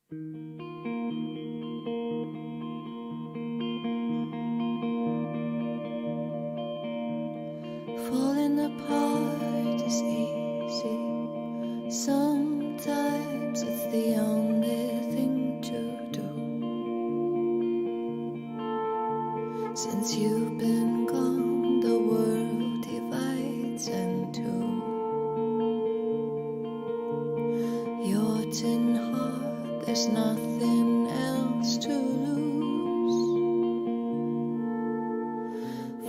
Falling apart is easy. Sometimes it's the only thing to do. Since you've been gone, the world divides in two. Your tin heart, there's nothing else to lose.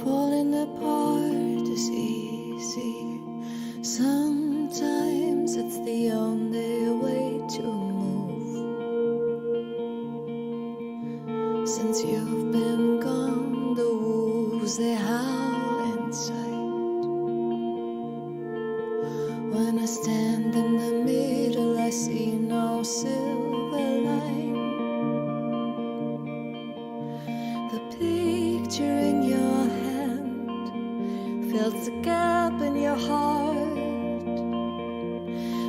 Falling apart is easy. Sometimes it's the only way to move. Since you've been gone, the wolves they howl inside. When I stand in the middle, I see no silver line. The picture in your hand fills the gap in your heart.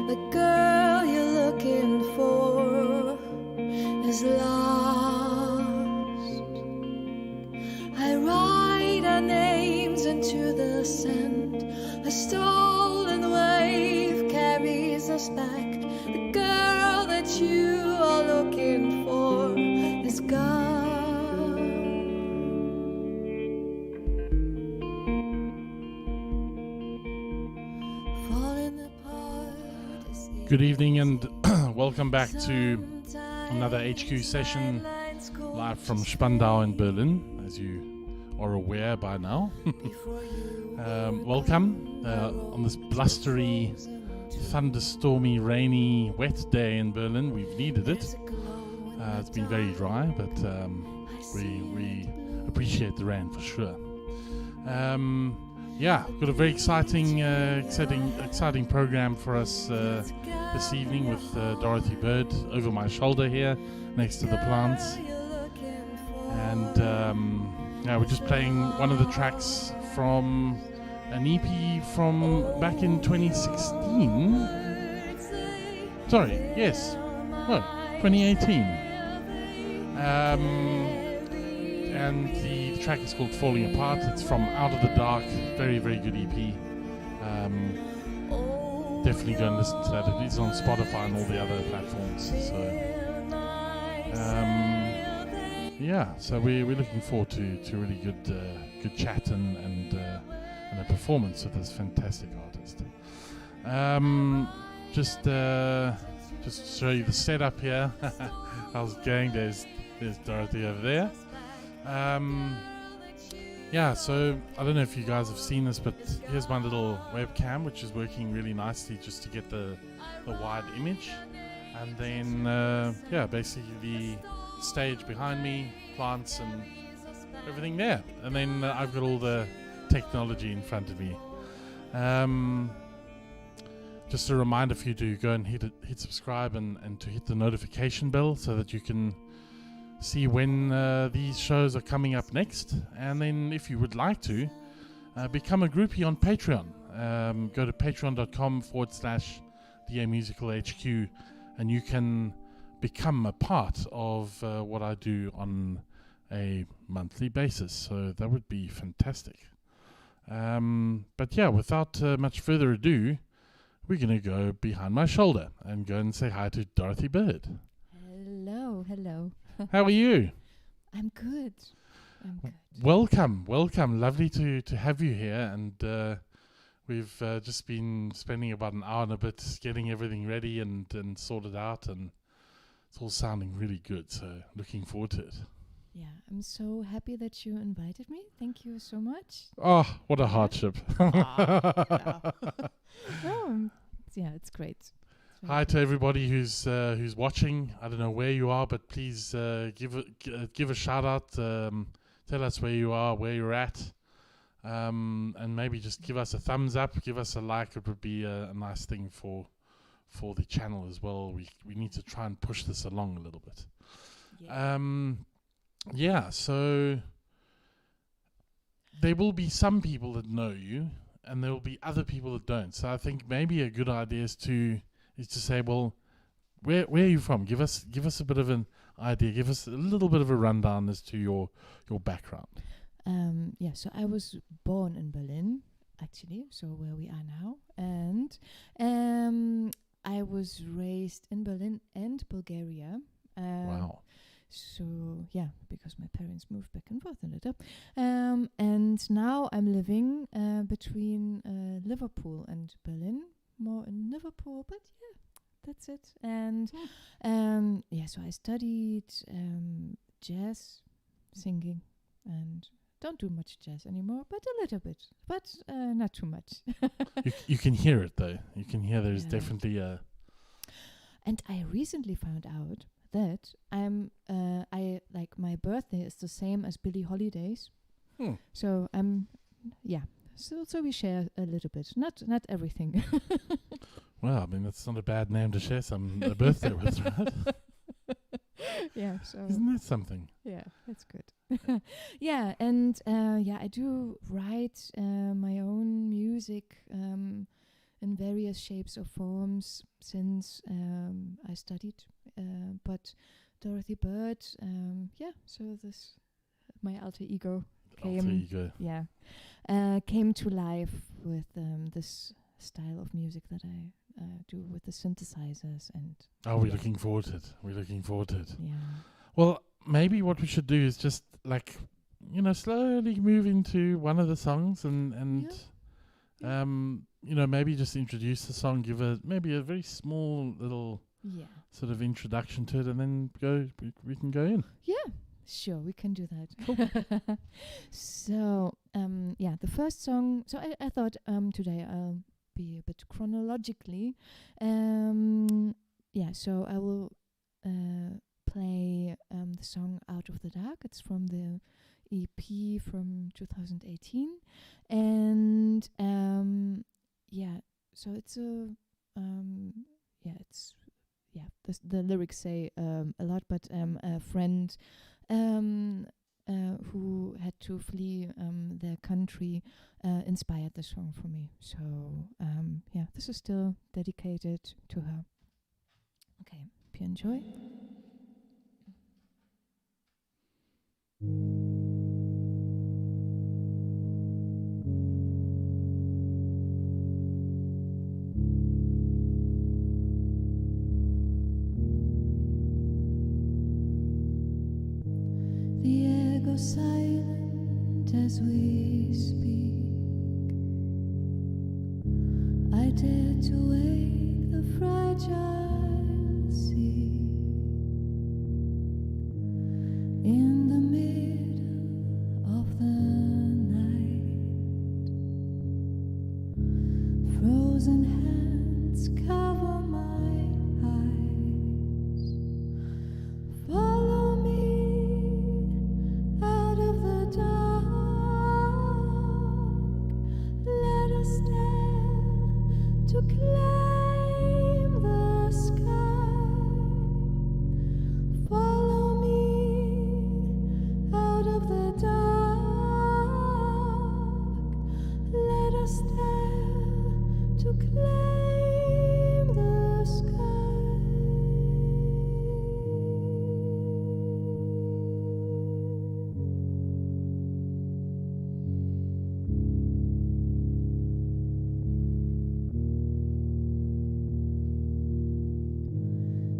The girl you're looking for is lost. I write our names into the sand. A stolen wave carries us back. The girl that you are looking for is gone. Falling apart is Good evening and welcome back to another HQ session live from Spandau in Berlin, as you are aware by now. Welcome on this blustery, thunderstormy, rainy, wet day in Berlin. We've needed it. It's been very dry, but we appreciate the rain for sure. Got a very exciting program for us this evening with Dorothy Bird over my shoulder here, next to the plants. And we're just playing one of the tracks from an EP from back in 2016. Sorry, yes, no, 2018. And the track is called Falling Apart. It's from Out of the Dark. Very, very good EP. Definitely go and listen to that. It is on Spotify and all the other platforms. So we're looking forward to really good chat and a performance with this fantastic artist. Just to show you the setup here. How's it going? There's Dorothy over there. So I don't know if you guys have seen this, but here's my little webcam, which is working really nicely just to get the wide image. And then, basically the stage behind me, plants and everything there. And then I've got all the technology in front of me. Just a reminder for you to go and hit subscribe and to hit the notification bell so that you can see when these shows are coming up next. And then if you would like to become a groupie on Patreon, go to patreon.com/DAMusicalHQ and you can become a part of what I do on a monthly basis. So that would be fantastic. Without much further ado, we're going to go behind my shoulder and go and say hi to Dorothy Bird. Hello. How are you? I'm good. Welcome. Lovely to have you here. And we've just been spending about an hour and a bit getting everything ready and sorted out. And it's all sounding really good. So looking forward to it. Yeah, I'm so happy that you invited me. Thank you so much. Oh, what a hardship. It's great. Hi to everybody who's watching. I don't know where you are, but please give a shout out. Tell us where you are, where you're at, and maybe just give us a thumbs up, give us a like. It would be a nice thing for the channel as well. We need to try and push this along a little bit. So there will be some people that know you, and there will be other people that don't. So I think maybe a good idea is to say, well, where are you from? Give us a bit of an idea. Give us a little bit of a rundown as to your background. So I was born in Berlin, actually, so where we are now, and I was raised in Berlin and Bulgaria. Wow. So yeah, because my parents moved back and forth a little, and now I'm living between Liverpool and Berlin, more in Liverpool, but yeah, that's it. And so I studied jazz, singing, and don't do much jazz anymore, but a little bit, but not too much. You can hear it though. You can hear there's definitely a. And I recently found out that I like my birthday is the same as Billie Holiday's. So So we share a little bit, not everything. Well, I mean that's not a bad name to share a birthday with, right? Yeah. So isn't that something? Yeah, that's good. Yeah, and I do write my own music in various shapes or forms since I studied. But Dorothy Bird, so this my alter ego came to life with this style of music that I do with the synthesizers and. We're looking forward to it. Yeah. Well, maybe what we should do is just slowly move into one of the songs and maybe just introduce the song, give maybe a very small little sort of introduction to it, and then we can go in. Yeah, sure, we can do that. Cool. So, the first song. So I thought today I'll be a bit chronologically. So I will play the song Out of the Dark. It's from the EP from 2018, and so it's the lyrics say a lot, but a friend who had to flee their country inspired the song for me. So this is still dedicated to her. Okay, hope you enjoy. The echo silent as we speak. I dare to wake the fragile sea. In the middle of the night, frozen hands cover my eyes. Follow me out of the dark. Let us dare to claim the sky. Follow me out of the dark. Let us dare to claim the sky.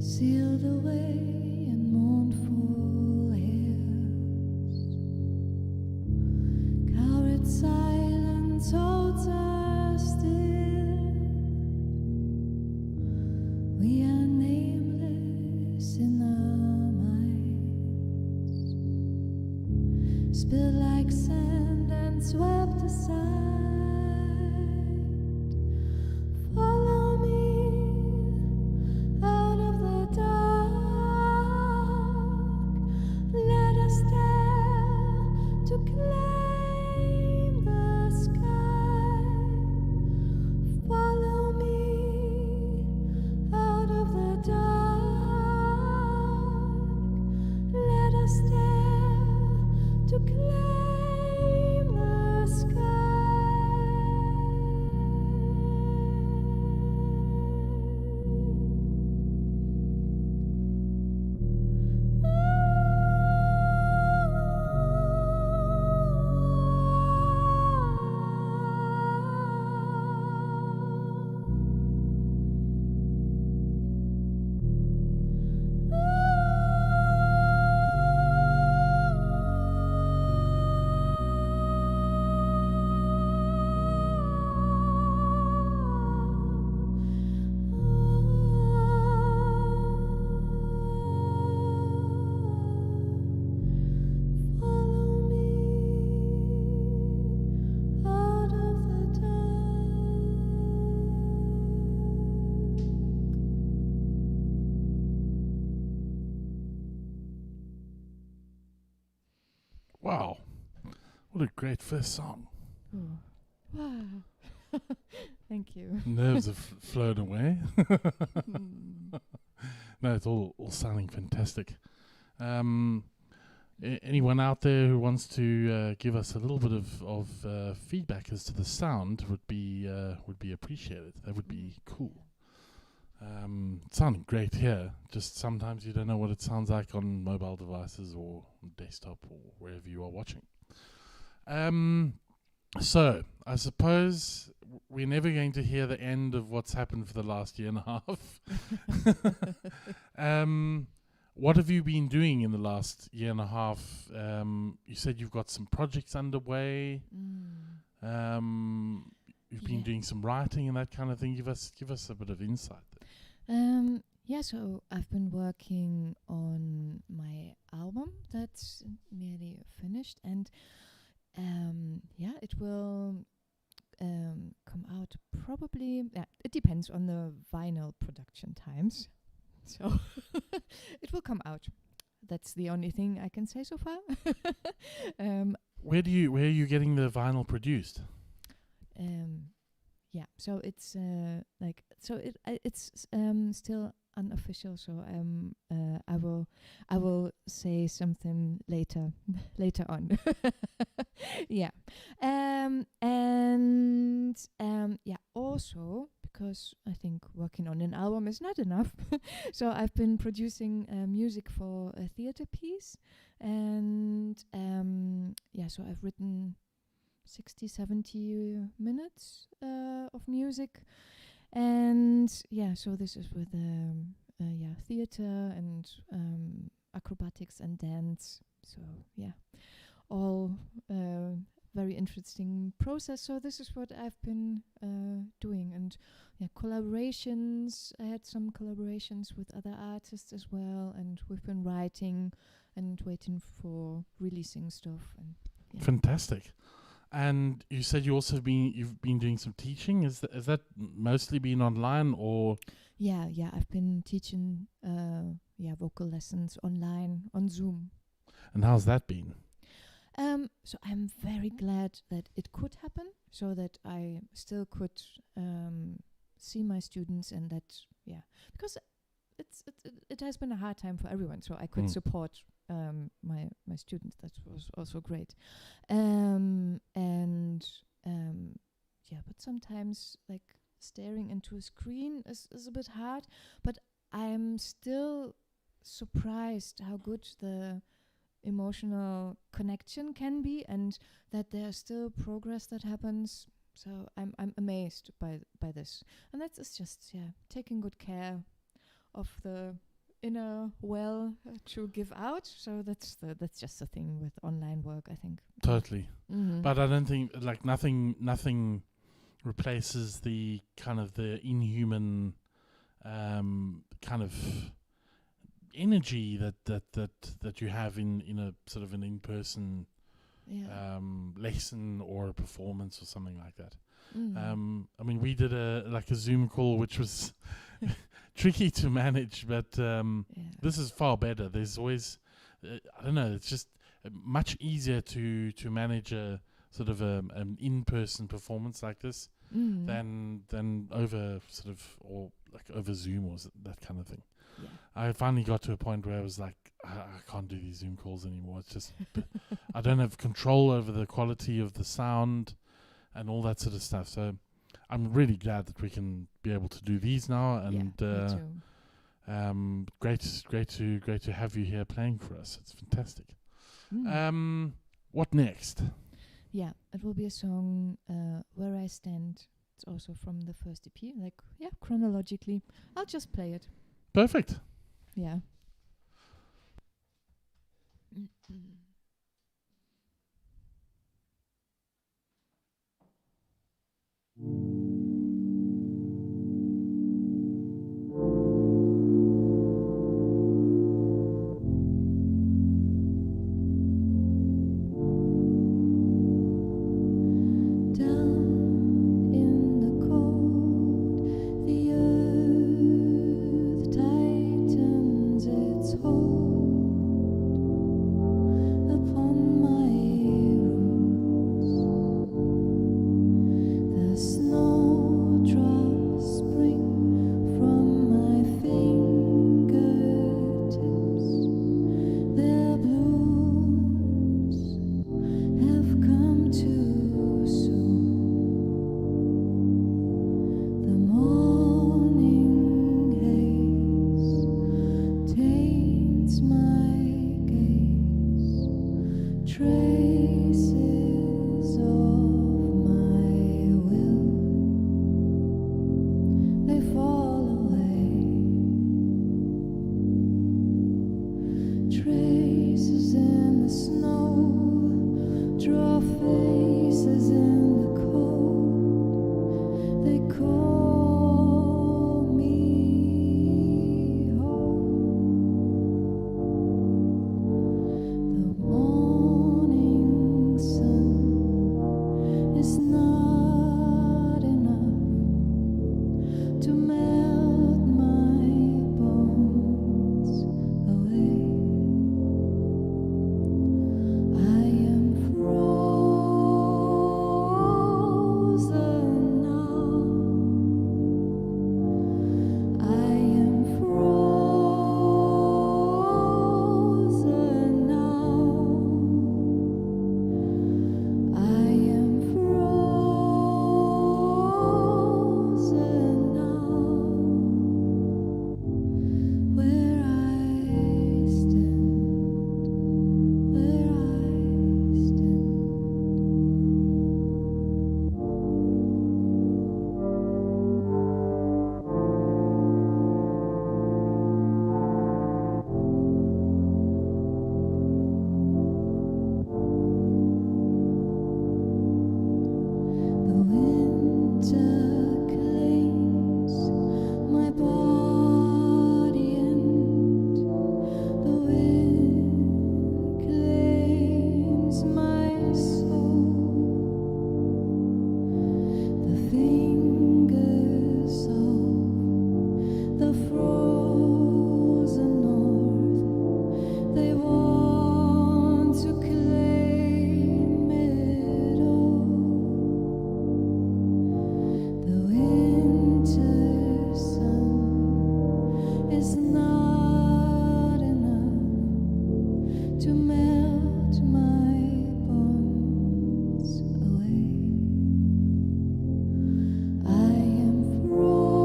Sealed away in mournful hairs, coward silence holds us still. We are nameless in our minds, spilled like sand and swept aside. Follow me out of the dark. What a great first song. Oh. Wow. Thank you. Nerves have flown away. Mm. No, it's all sounding fantastic. Anyone out there who wants to give us a little bit of feedback as to the sound would be appreciated. That would be cool. It's sounding great here. Just sometimes you don't know what it sounds like on mobile devices or desktop or wherever you are watching. So I suppose we're never going to hear the end of what's happened for the last year and a half. What have you been doing in the last year and a half? You said you've got some projects underway. You've been doing some writing and that kind of thing. Give us a bit of insight there. Yeah, so I've been working on my album that's nearly finished, and it will come out probably. Yeah, it depends on the vinyl production times. So it will come out. That's the only thing I can say so far. Where are you getting the vinyl produced? Yeah, so it's it's still unofficial. So I will say something later on. Yeah, also because I think working on an album is not enough. So I've been producing music for a theater piece, and so I've written 60-70 minutes of music, and so this is with theater and acrobatics and dance. So all very interesting process. So this is what I've been doing, and collaborations. I had some collaborations with other artists as well, and we've been writing and waiting for releasing stuff. And fantastic. And you said you've been doing some teaching. Has that mostly been online or? Yeah. I've been teaching vocal lessons online on Zoom. And how's that been? So I'm very glad that it could happen, so that I still could see my students, and that because it has been a hard time for everyone. So I could support my students. That was also great. But sometimes like staring into a screen is a bit hard. But I'm still surprised how good the emotional connection can be, and that there's still progress that happens. So I'm amazed by this, and that's just taking good care of the inner well to give out. So that's just the thing with online work, I think. Totally. But I don't think nothing replaces the kind of the inhuman kind of energy that you have in a sort of an in-person lesson or a performance or something like that. I mean, we did a Zoom call, which was tricky to manage, but this is far better. There's always I don't know, it's just much easier to manage a sort of an in-person performance like this than over sort of, or like over Zoom or that kind of thing. Yeah. I finally got to a point where I was like, I can't do these Zoom calls anymore. It's just I don't have control over the quality of the sound and all that sort of stuff. So I'm really glad that we can be able to do these now, and great to have you here playing for us. It's fantastic. What next? Yeah, it will be a song, Where I Stand. It's also from the first EP, chronologically. I'll just play it. Perfect. Yeah. They call me home. The morning sun is not enough to melt my bones away. I am frozen now. I am frozen now. I am frozen now. Where I stand, where I stand. The winter claims my body and the wind claims my soul. The fingers of the frozen north, they want to claim it all. The winter sun is not enough to melt my bones away. I am frozen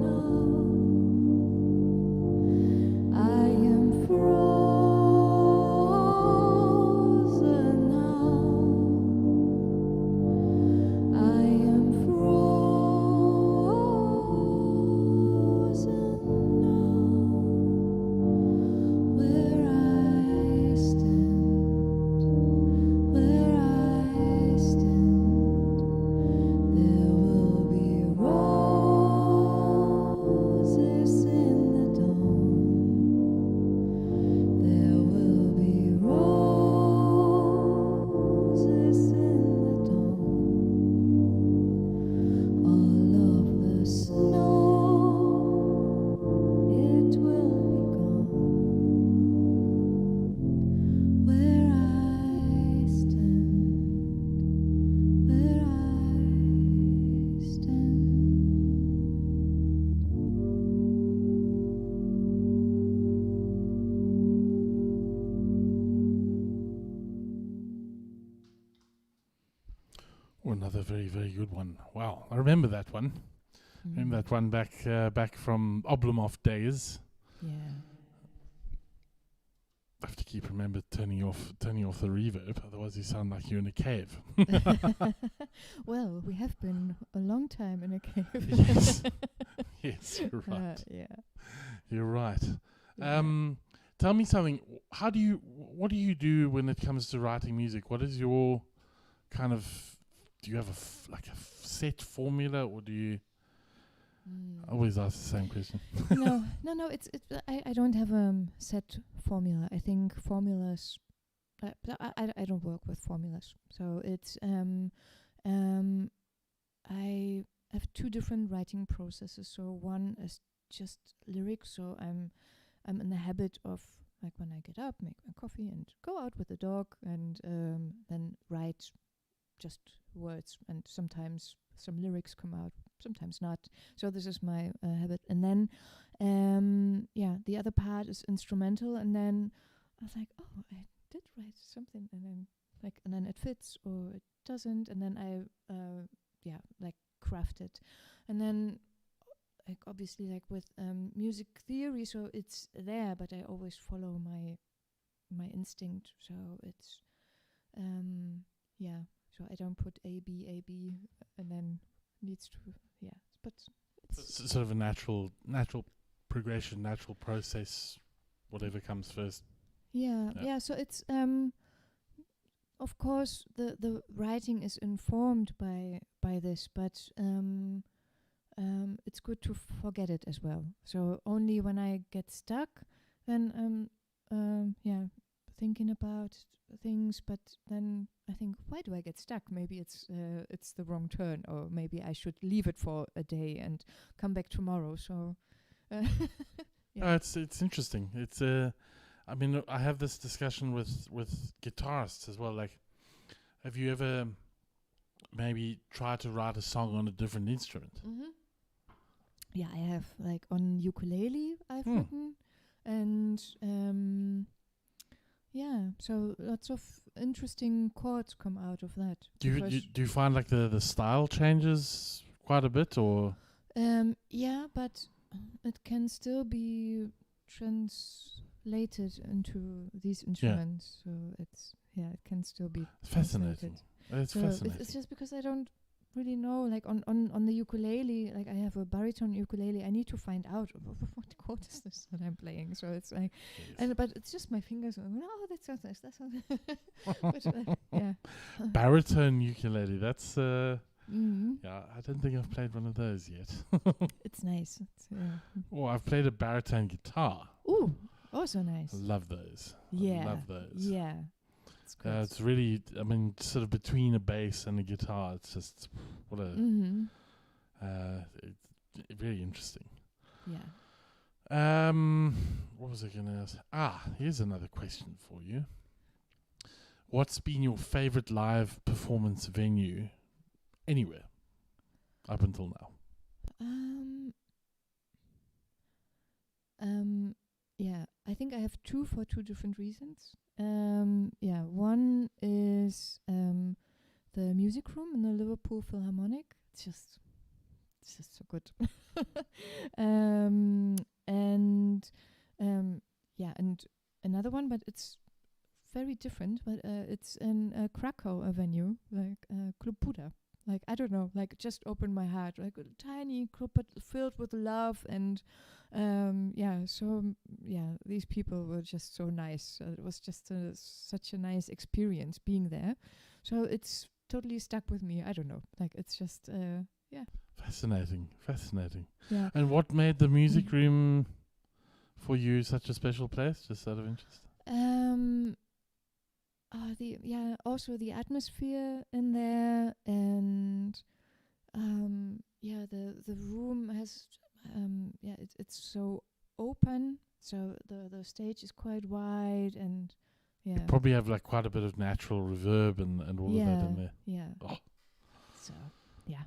now. I am frozen now. I am frozen now. Where I stand, where I stand, there will be roses in the dawn. There will be roses in the dawn. All of the snow, it will be gone. Where I stand, where I stand. Oh, another very, very good one. Wow, I remember that one. Remember that one back from Oblomov days. Yeah. I have to remember turning off the reverb, otherwise you sound like you're in a cave. Well, we have been a long time in a cave. Yes. Yes, you're right. Yeah. You're right. Yeah. Tell me something. What do you do when it comes to writing music? What is your kind of? Do you have a set formula, or do you? I always ask the same question. No. I don't have a set formula. I think formulas. I don't work with formulas. So it's I have two different writing processes. So one is just lyrics. So I'm in the habit of, like, when I get up, make my coffee and go out with the dog, and then write just words, and sometimes some lyrics come out, sometimes not. So this is my habit. And then the other part is instrumental, and then I was like, oh, I did write something, and then it fits or it doesn't, and then I craft it. And then, like, obviously, like with music theory, so it's there, but I always follow my instinct. So it's so I don't put A B and then needs to but it's sort of a natural progression, natural process, whatever comes first. Yeah. So it's of course, the writing is informed by this, but it's good to forget it as well. So only when I get stuck, then thinking about things. But then I think, why do I get stuck? Maybe it's the wrong turn, or maybe I should leave it for a day and come back tomorrow. So it's interesting. It's I mean, I have this discussion with guitarists as well. Like, have you ever maybe tried to write a song on a different instrument? Mm-hmm. Yeah, I have, like, on ukulele I've written, and so lots of interesting chords come out of that. Do you find like the style changes quite a bit, or? Yeah, but it can still be translated into these instruments. So it can still be fascinating. It's fascinating. It's just because I don't really know, like on the ukulele, like I have a baritone ukulele. I need to find out what chord is this that I'm playing. So it's like, but it's just my fingers. No, that sounds nice. That sounds. But, yeah. Baritone ukulele. That's Mm-hmm. yeah. I don't think I've played one of those yet. It's nice. I've played a baritone guitar. Ooh, also nice. I love those. Yeah. I love those. Yeah. It's really, I mean, sort of between a bass and a guitar. It's just what a it's very interesting. Yeah. What was I going to ask? Here's another question for you. What's been your favorite live performance venue anywhere up until now? Yeah, I think I have two for two different reasons. One is the music room in the Liverpool Philharmonic. It's just so good. And another one, but it's very different. But it's in Krakow, a venue like Club Buda. Like, I don't know, like, just opened my heart, like a tiny club, but filled with love. And these people were just so nice. It was just such a nice experience being there. So it's totally stuck with me. I don't know, like, it's just Fascinating. Yeah. And what made the music room for you such a special place, just out of interest? Also the atmosphere in there, and the room has it's so open, so the stage is quite wide, and You probably have like quite a bit of natural reverb and all of that in there. Yeah. Oh. So yeah.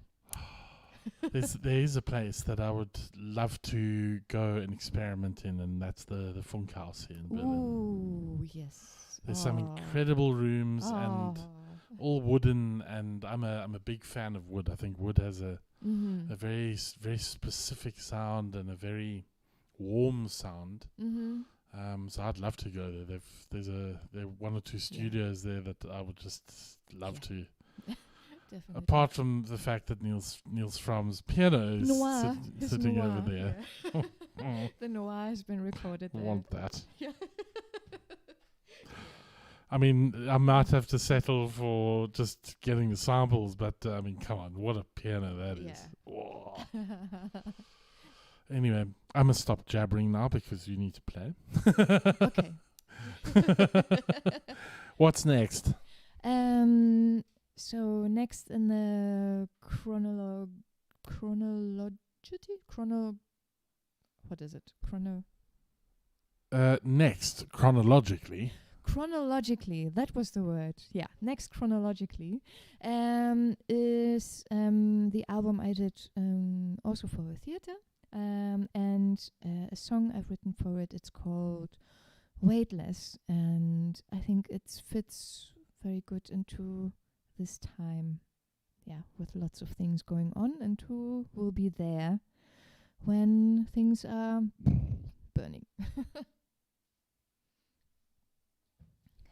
There is a place that I would love to go and experiment in, and that's the Funkhaus here in Berlin. Ooh, yes. There's some incredible rooms and all wooden, and I'm a big fan of wood. I think wood has a very very specific sound and a very warm sound. So I'd love to go there. There are one or two studios there that I would just love to. Definitely. Apart from the fact that Niels Fromm's piano is sitting noir, over there. Yeah. The noir has been recorded there. Want that. Yeah. I mean, I might have to settle for just getting the samples, but I mean, come on, what a piano that is. Whoa. Anyway, I must stop jabbering now because you need to play. Okay. What's next? So next in the Next, chronologically. Chronologically, that was the word. Yeah, next chronologically is the album I did also for a theater, and a song I've written for it. It's called Weightless, and I think it fits very good into this time, with lots of things going on, and who will be there when things are burning. Okay. Okay, I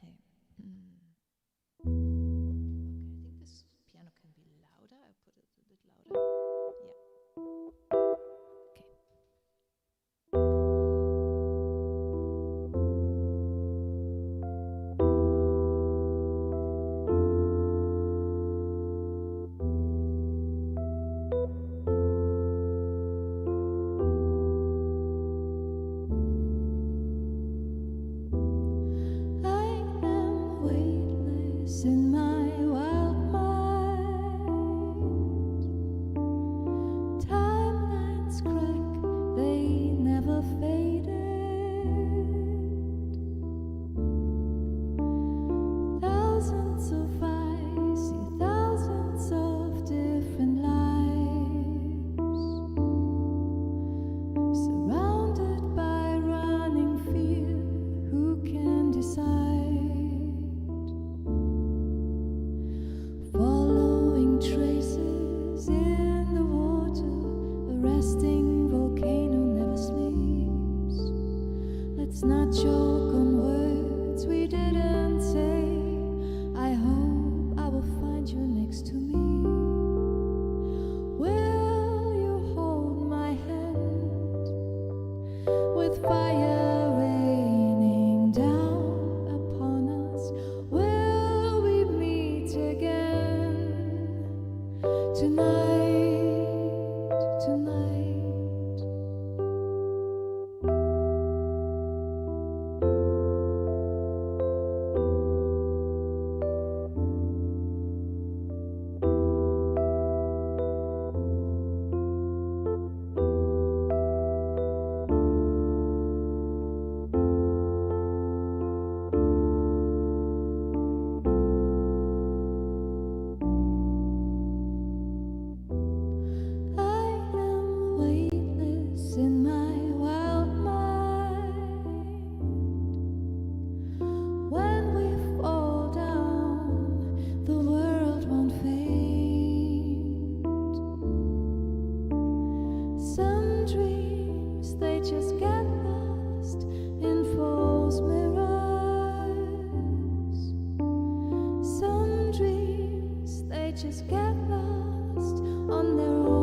think this piano can be louder. I put it a bit louder. Yeah. Okay. Tonight, tonight. Weightless in my wild mind. When we fall down, the world won't faint. Some dreams, they just get lost in false mirrors. Some dreams, they just get lost on their own.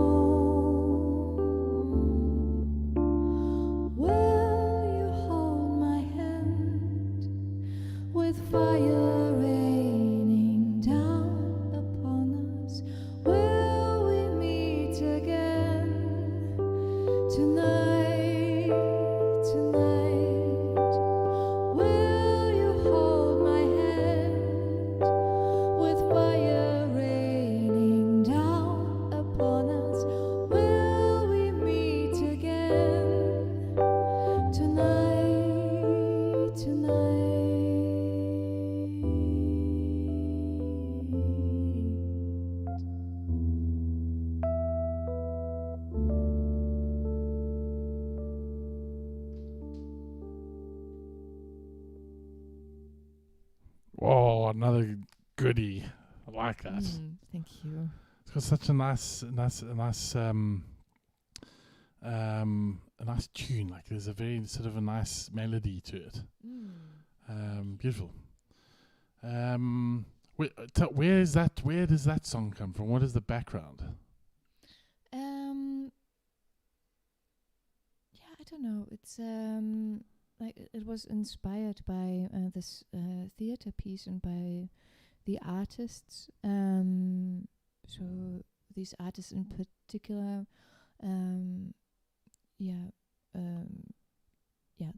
With fire raining down upon us, will we meet again? Tonight, tonight. Will you hold my hand? With fire raining down upon us, will we meet again? Tonight, tonight. Oh, another goodie. I like that. Thank you. It's got such a nice tune. Like there's a very sort of a nice melody to it. Beautiful. Where is that? Where does that song come from? What is the background? Yeah, I don't know. It's like it was inspired by this theater piece and by the artists. So these artists in particular,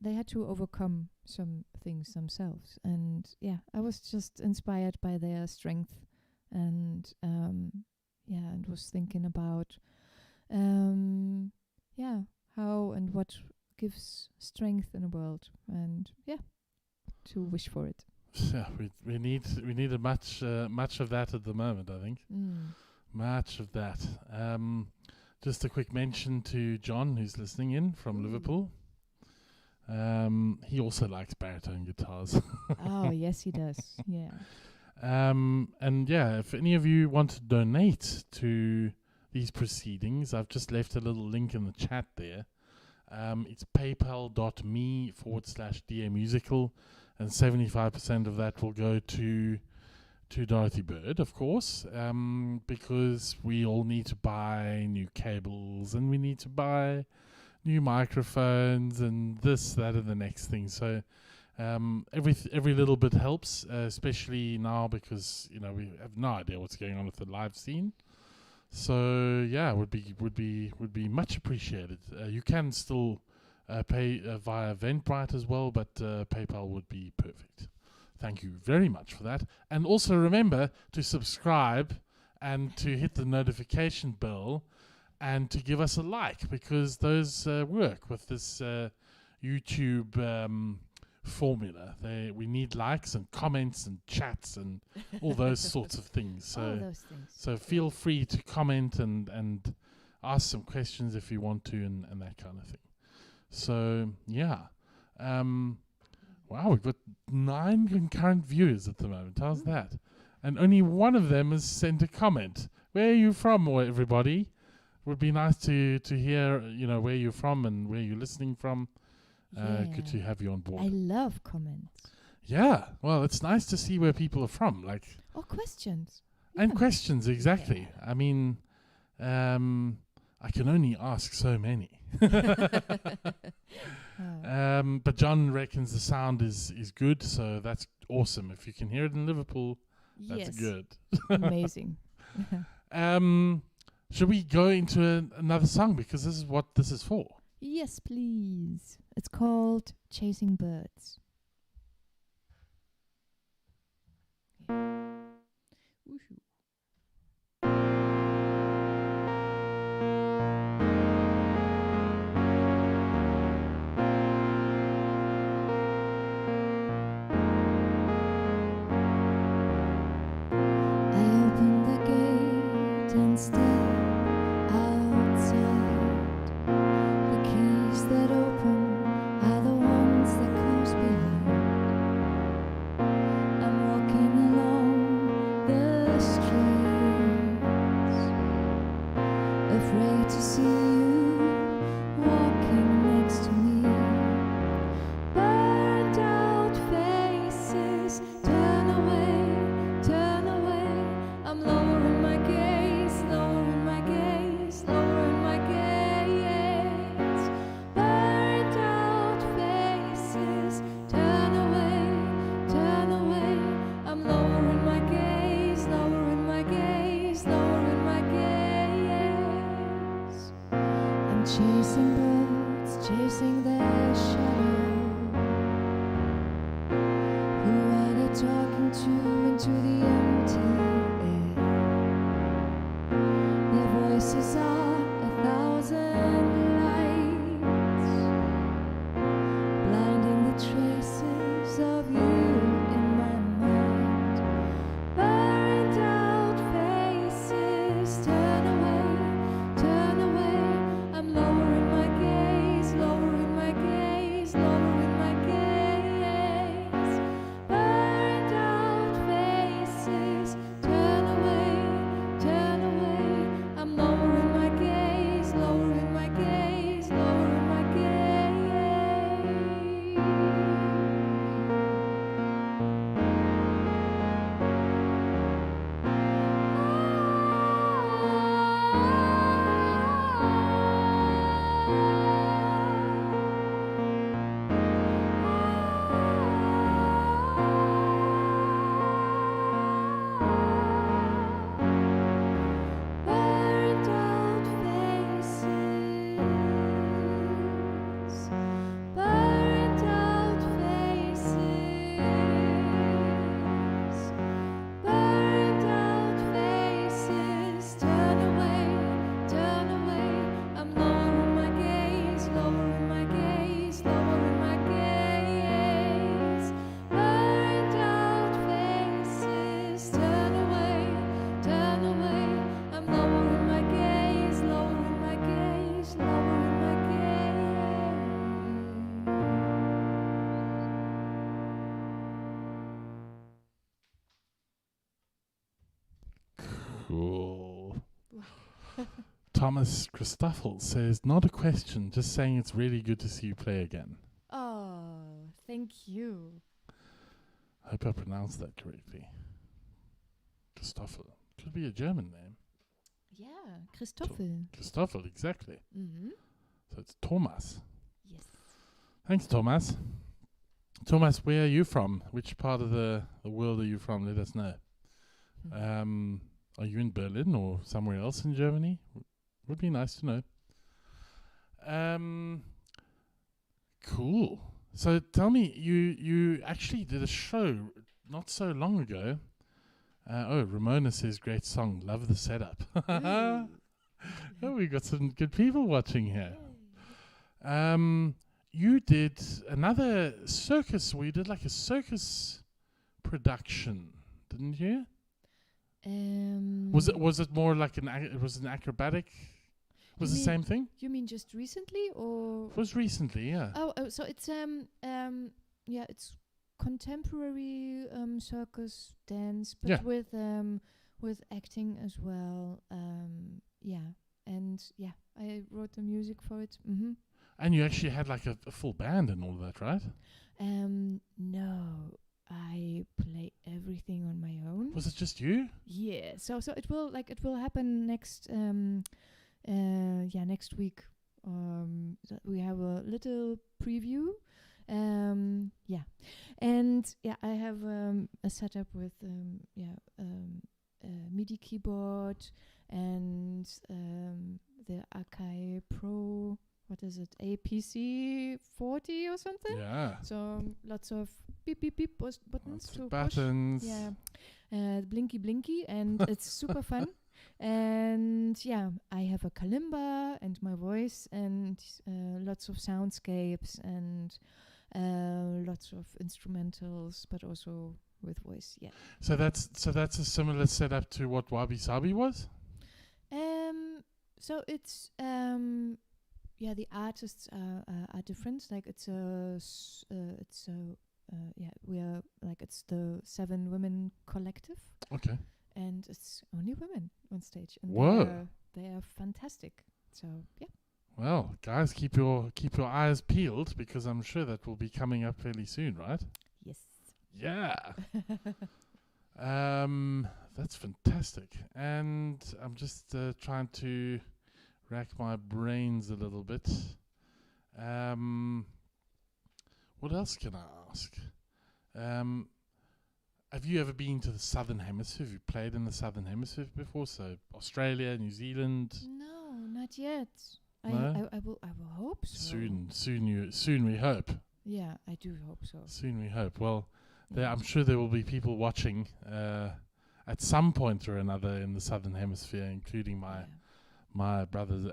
they had to overcome some things themselves, and I was just inspired by their strength, and and was thinking about how and what gives strength in the world, and to wish for it. Yeah, we need a much of that at the moment, I think. Much of that. Just a quick mention to John, who's listening in from Liverpool. He also likes baritone guitars. Oh, yes, he does. Yeah. If any of you want to donate to these proceedings, I've just left a little link in the chat there. It's paypal.me/DA Musical, and 75% of that will go to Dorothy Bird, of course, because we all need to buy new cables, and we need to buy new microphones, and this, that, and the next thing. So every little bit helps, especially now because we have no idea what's going on with the live scene. So would be much appreciated. You can still pay via Eventbrite as well, but PayPal would be perfect. Thank you very much for that. And also remember to subscribe and to hit the notification bell and to give us a like, because those work with this YouTube formula. We need likes and comments and chats and all those sorts of things. So, all those things. So feel free to comment and ask some questions if you want to, and that kind of thing. So wow, we've got 9 concurrent viewers at the moment. How's that? And only one of them has sent a comment. Where are you from, everybody? Would be nice to hear where you're from and where you're listening from. Good to have you on board. I love comments. Yeah, well, it's nice to see where people are from, or questions. And questions, exactly. Yeah. I mean, I can only ask so many. But John reckons the sound is good, so that's awesome. If you can hear it in Liverpool, that's good. Amazing. Should we go into another song, because this is what this is for? Yes, please. It's called Chasing Birds. Woohoo. I open the gate and step outside. The keys that open are the ones that close behind. I'm walking along the streets, afraid to see you walking next to me. Burned out faces, turn away, turn away. I'm lowering my gaze, lowering my gaze, lowering my gaze. Burned out faces, turn away, turn away. I'm lowering my gaze, lowering my gaze, lowering my gaze. I'm chasing birds, chasing their shadow. Who are they talking to into the empty air? Their voices are 1,000 lights, blinding the traces of you in my mind. Burned out faces, turn away, turn away. I'm lowering my gaze, lowering my gaze, lowering my gaze. Burned out faces, turn away, turn away. I'm lowering my gaze, lowering my gaze, lowering my Burned out faces, burned out faces, burned out faces. Turn away, turn away. I'm lowering my gaze, lowering my gaze, lowering my gaze. Burned out faces. Turn away, turn away. I'm lowering my gaze, lowering my gaze, lowering my Cool. Thomas Christoffel says, not a question, just saying it's really good to see you play again. Oh, thank you. I hope I pronounced that correctly. Christoffel. Could be a German name. Yeah, Christoffel. Christoffel, exactly. Mm-hmm. So it's Thomas. Yes. Thanks, Thomas. Thomas, where are you from? Which part of the world are you from? Let us know. Are you in Berlin or somewhere else in Germany? Would be nice to know. Cool. So tell me, you actually did a show not so long ago. Ramona says, great song. Love the setup. Oh, we got some good people watching here. You did another circus. We did like a circus production, didn't you? Was it more like it was an acrobatic? Was the same thing? You mean just recently, or It was recently, yeah. Oh, so it's it's contemporary circus dance, but with acting as well. I wrote the music for it. Mm-hmm. And you actually had like a full band and all of that, right? No, I play everything on my own. Was it just you? Yeah. So it will happen next next week. We have a little preview. I have a setup with MIDI keyboard and the Akai Pro, what is it, APC 40 or something? Yeah. So lots of beep beep beep buttons to buttons. push. Yeah, blinky blinky, and it's super fun. And yeah, I have a kalimba and my voice and lots of soundscapes and lots of instrumentals, but also with voice. Yeah. So that's a similar setup to what Wabi Sabi was. So it's the artists are different. Like it's the 7 women collective. Okay. And it's only women on stage, and Whoa. they are fantastic. So yeah. Well, guys, keep your eyes peeled, because I'm sure that will be coming up fairly soon, right? Yes. Yeah. That's fantastic. And I'm just trying to rack my brains a little bit. What else can I ask? Have you ever been to the Southern Hemisphere? Have you played in the Southern Hemisphere before? So Australia, New Zealand? No, not yet. No? I will hope so. Soon we hope. Yeah, I do hope so. Soon we hope. Well, I'm sure there will be people watching at some point or another in the Southern Hemisphere, including my brothers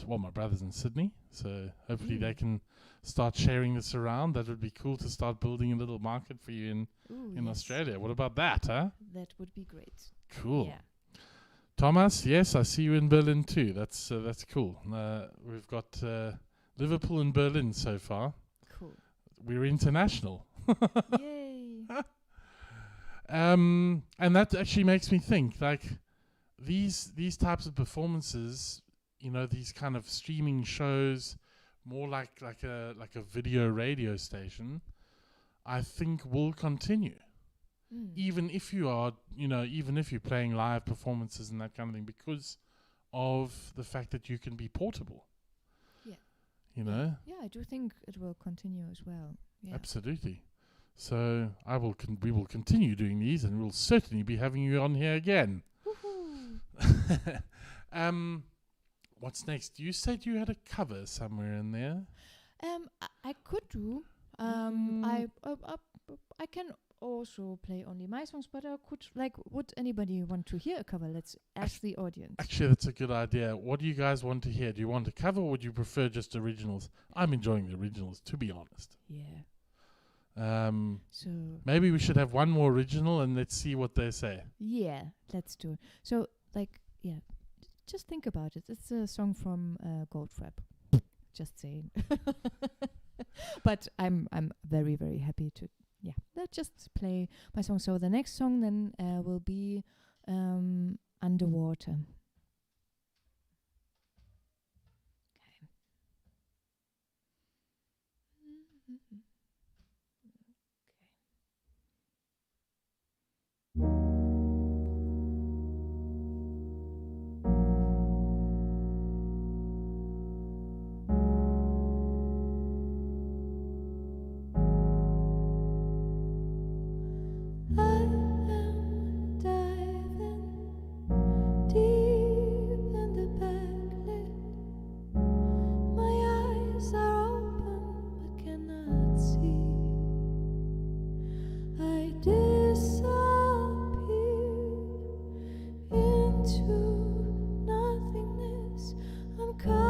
my brothers in Sydney. So hopefully they can start sharing this around. That would be cool to start building a little market for you in Australia. What about that, huh? That would be great. Cool. Yeah. Thomas, yes, I see you in Berlin too. That's cool. We've got Liverpool and Berlin so far. Cool. We're international. Yay. And that actually makes me think, like, these types of performances, these kind of streaming shows, more like a video radio station, I think will continue. Even if you are, even if you're playing live performances and that kind of thing, because of the fact that you can be portable. Yeah. Yeah, I do think it will continue as well. Yeah. Absolutely. So we will continue doing these, and we'll certainly be having you on here again. Woohoo! What's next? You said you had a cover somewhere in there. I could do. I can also play only my songs, but I could, would anybody want to hear a cover? Let's ask the audience. Actually, that's a good idea. What do you guys want to hear? Do you want a cover, or would you prefer just originals? I'm enjoying the originals, to be honest. Yeah. So maybe we should have one more original, and let's see what they say. Yeah, let's do it. So, just think about it. It's a song from Goldfrapp. Just saying. But I'm very, very happy to let's just play my song. So the next song then will be Underwater. Okay.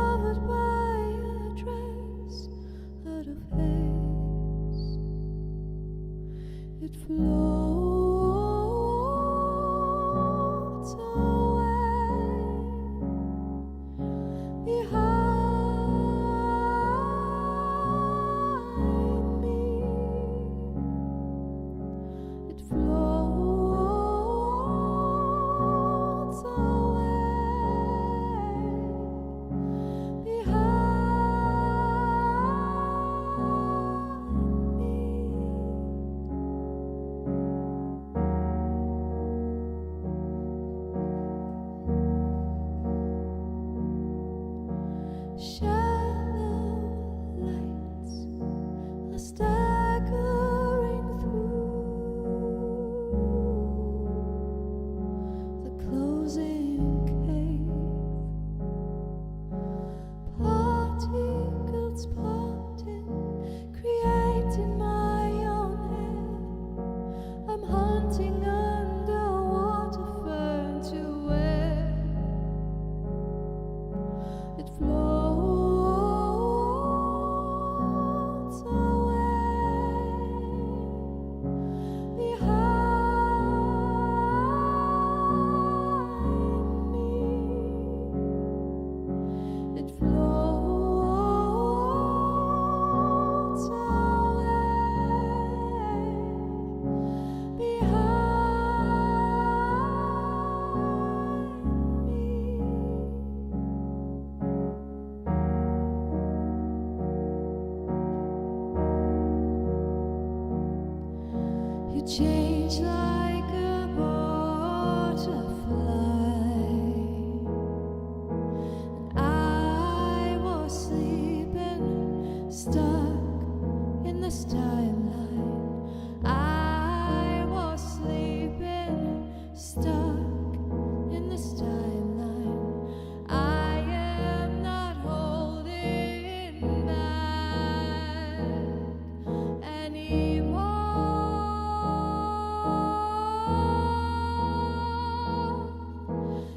change like a butterfly. And I was sleeping, stuck in this timeline. I was sleeping, stuck in this timeline. I am not holding back anymore.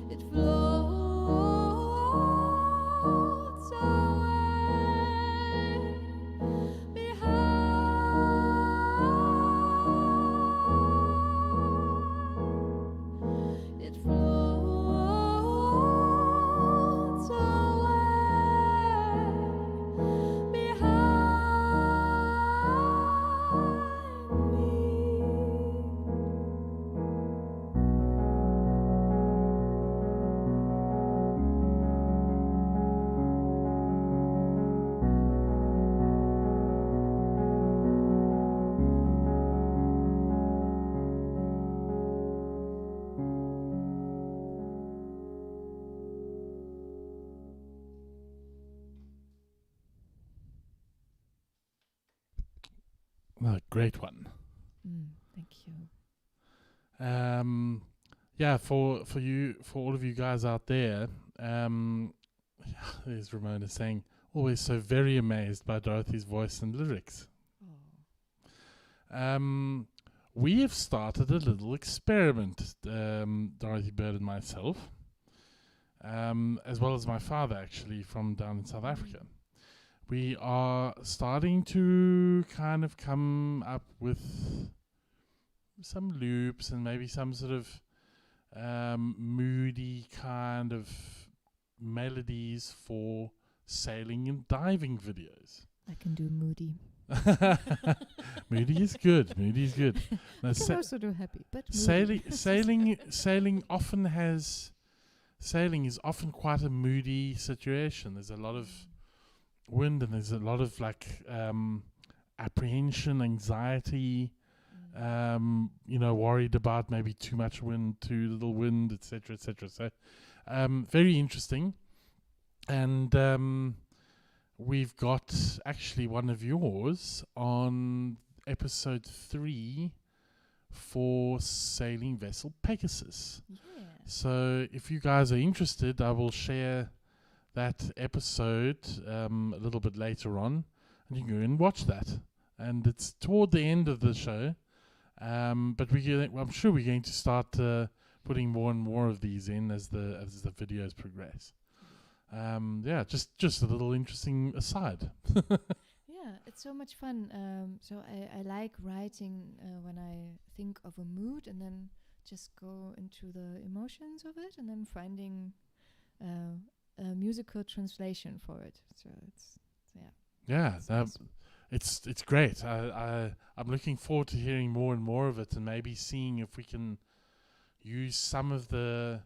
It floats away behind. It floats away behind me. Oh, great one. Thank you. Yeah, for all of you guys out there, there's Ramona saying, always so very amazed by Dorothy's voice and lyrics. We have started a little experiment, Dorothy Bird and myself, as well as my father, actually, from down in South Africa. We are starting to kind of come up with some loops and maybe some sort of moody kind of melodies for sailing and diving videos. I can do moody. Moody is good. Moody is good. No, I can also do happy, but sailing is often quite a moody situation. There's a lot of wind and there's a lot of like apprehension, anxiety, worried about maybe too much wind, too little wind, etc., etc. So very interesting. And we've got actually one of yours on episode 3 for sailing vessel Pegasus. Yeah. So if you guys are interested, I will share that episode a little bit later on, and you can go and watch that. And it's toward the end of the show, but I'm sure we're going to start putting more and more of these in as the videos progress. Just a little interesting aside. Yeah, it's so much fun. So I like writing when I think of a mood and then just go into the emotions of it and then finding a musical translation for it. So it's great. I'm looking forward to hearing more and more of it, and maybe seeing if we can use some of the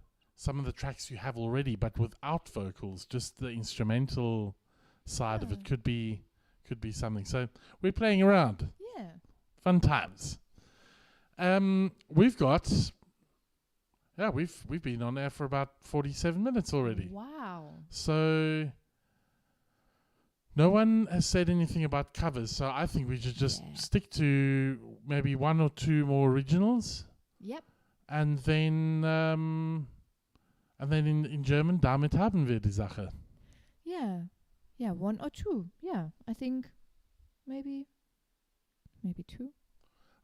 tracks you have already, but without vocals. Just the instrumental side of it could be something. So we're playing around. Yeah. Fun times. We've been on air for about 47 minutes already. Wow. So no one has said anything about covers, so I think we should just stick to maybe 1 or 2 more originals. Yep. And then in German, damit haben wir die Sache. Yeah. Yeah, 1 or 2. Yeah, I think maybe 2.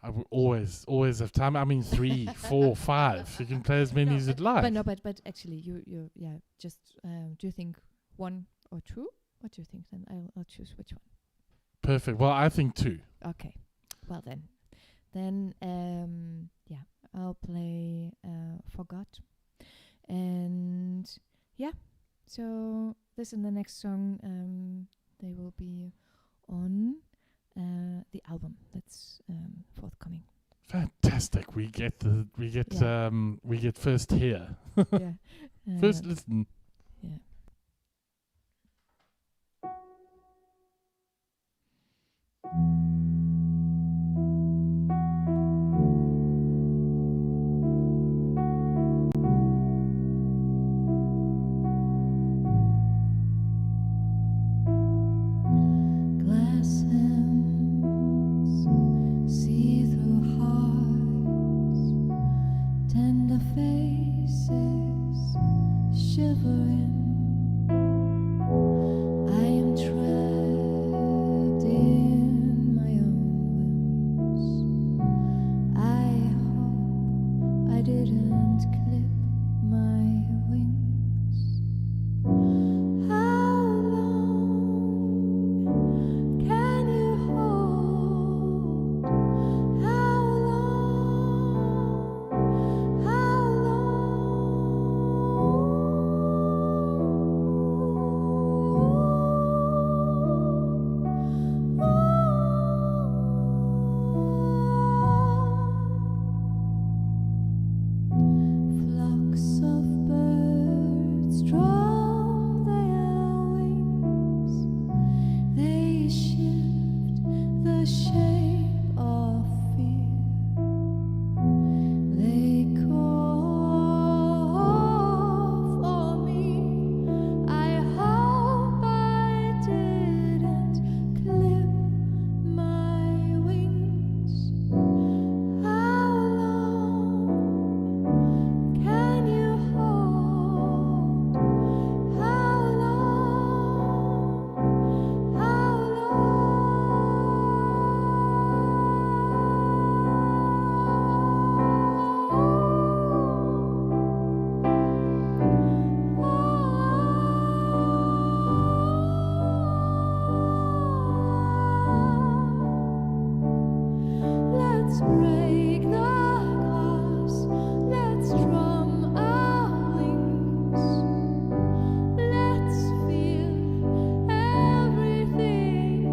I will always have time. I mean, 3, 4, 5. You can play as many as you'd like. But actually, you just do you think 1 or 2? What do you think? Then I'll choose which one. Perfect. Well, I think 2. Okay. Well then I'll play Forgot, and so this and the next song they will be on the album that's forthcoming. Fantastic. We get first here. Yeah. First listen. Yeah. shivering. I am trapped in my own whims. I hope I didn't clip my wings. How long can you hold? How long? How Flocks of birds drum their wings. They shift the shape of fear. They call for me. I hope I didn't clip my wings. How long can you hold? How long? How Let's break the glass. Let's drum our wings. Let's feel everything.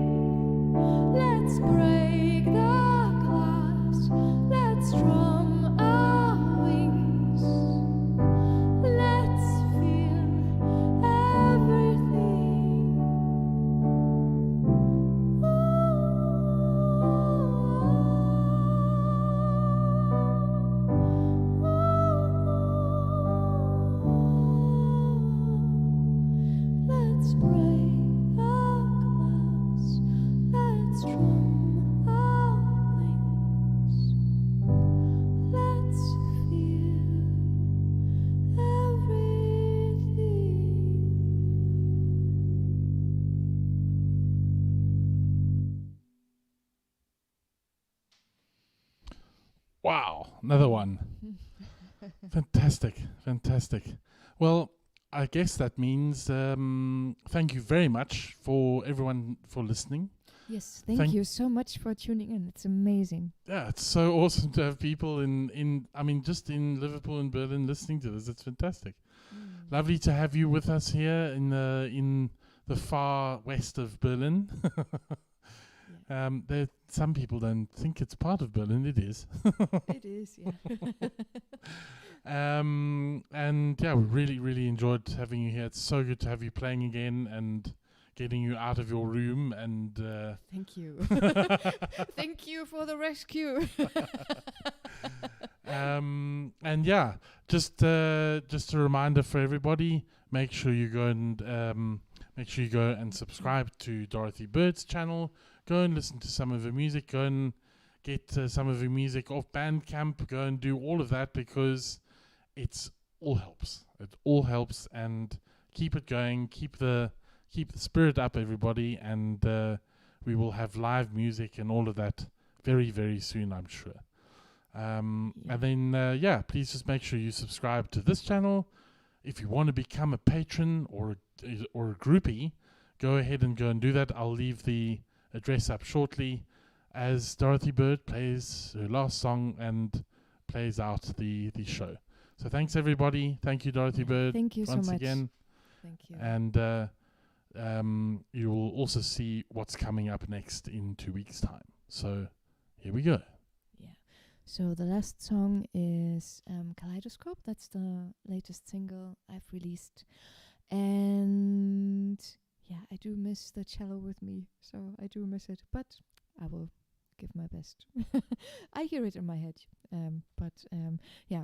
Let's break the glass. Let's drum our wings. Let's feel everything. Let's break the glass. Let's drum our wings. Let's feel everything. Wow, another one. Fantastic, fantastic. Well, I guess that means thank you very much for everyone for listening. Yes, thank Thank- you so much for tuning in. It's amazing. Yeah, it's so awesome to have people just in Liverpool and Berlin listening to this. It's fantastic. Lovely to have you with us here in the far west of Berlin. There, some people don't think it's part of Berlin. It is. It is, yeah. And yeah, we really, really enjoyed having you here. It's so good to have you playing again and getting you out of your room. And Thank you. Thank you for the rescue. and yeah, just a reminder for everybody: make sure you go and subscribe to Dorothy Bird's channel. Go and listen to some of her music. Go and get some of her music off Bandcamp. Go and do all of that because it all helps. It all helps, and keep it going. Keep the spirit up, everybody, and we will have live music and all of that very, very soon, I'm sure. And then please just make sure you subscribe to this channel. If you want to become a patron or a groupie, go ahead and go and do that. I'll leave the address up shortly as Dorothy Bird plays her last song and plays out the show. So thanks, everybody. Thank you, Dorothy Bird. Thank you once so much. again. Thank you. And you will also see what's coming up next in 2 weeks' time. So here we go. Yeah. So the last song is Kaleidoscope. That's the latest single I've released. And yeah, I do miss the cello with me. So I do miss it. But I will give my best. I hear it in my head.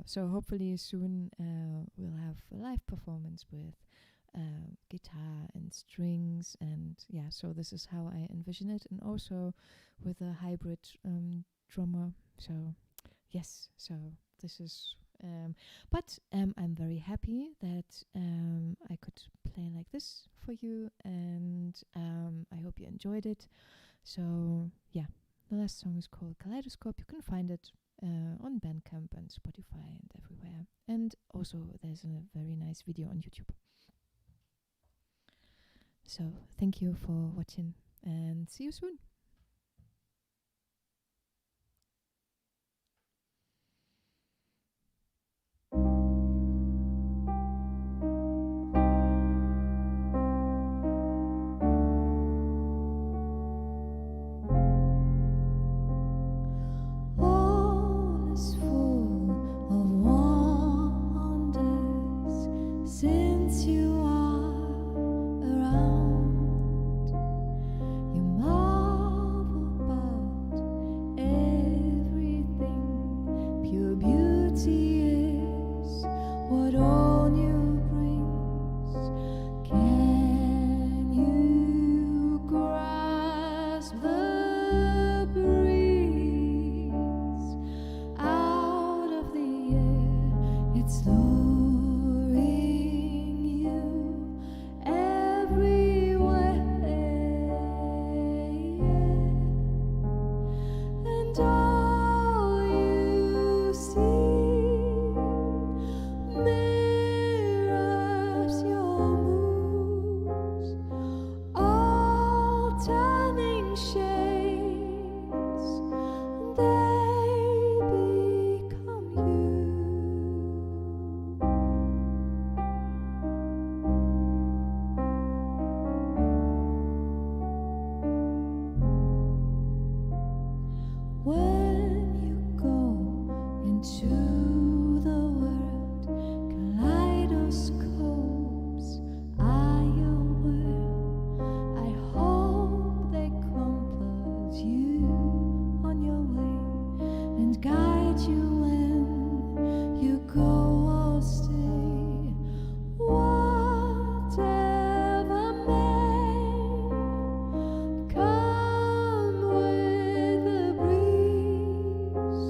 So hopefully soon we'll have a live performance with guitar and strings, and so this is how I envision it, and also with a hybrid drummer. So yes, so this is But I'm very happy that I could play like this for you, and I hope you enjoyed it. So yeah, the last song is called Kaleidoscope. You can find it on Bandcamp and Spotify and everywhere. And also there's a very nice video on YouTube. So thank you for watching and see you soon. All is full of wonders since you are around. You marvel about everything. Pure beauty is what all new brings. Can you grasp the breeze out of the air? It's luring you everywhere, and all you see mirrors your moves, all turning shades. They become you. When you go into the world, kaleidoscopes are your world. I hope they compass you on your way and guide you when you go or stay. Whatever may come with the breeze,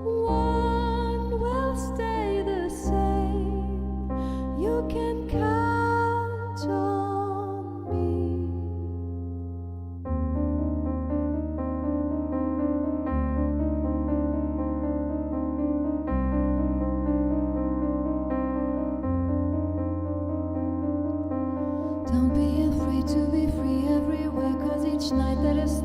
one will stay the same. You can count on me. Don't be afraid to be free everywhere, 'cause each night that is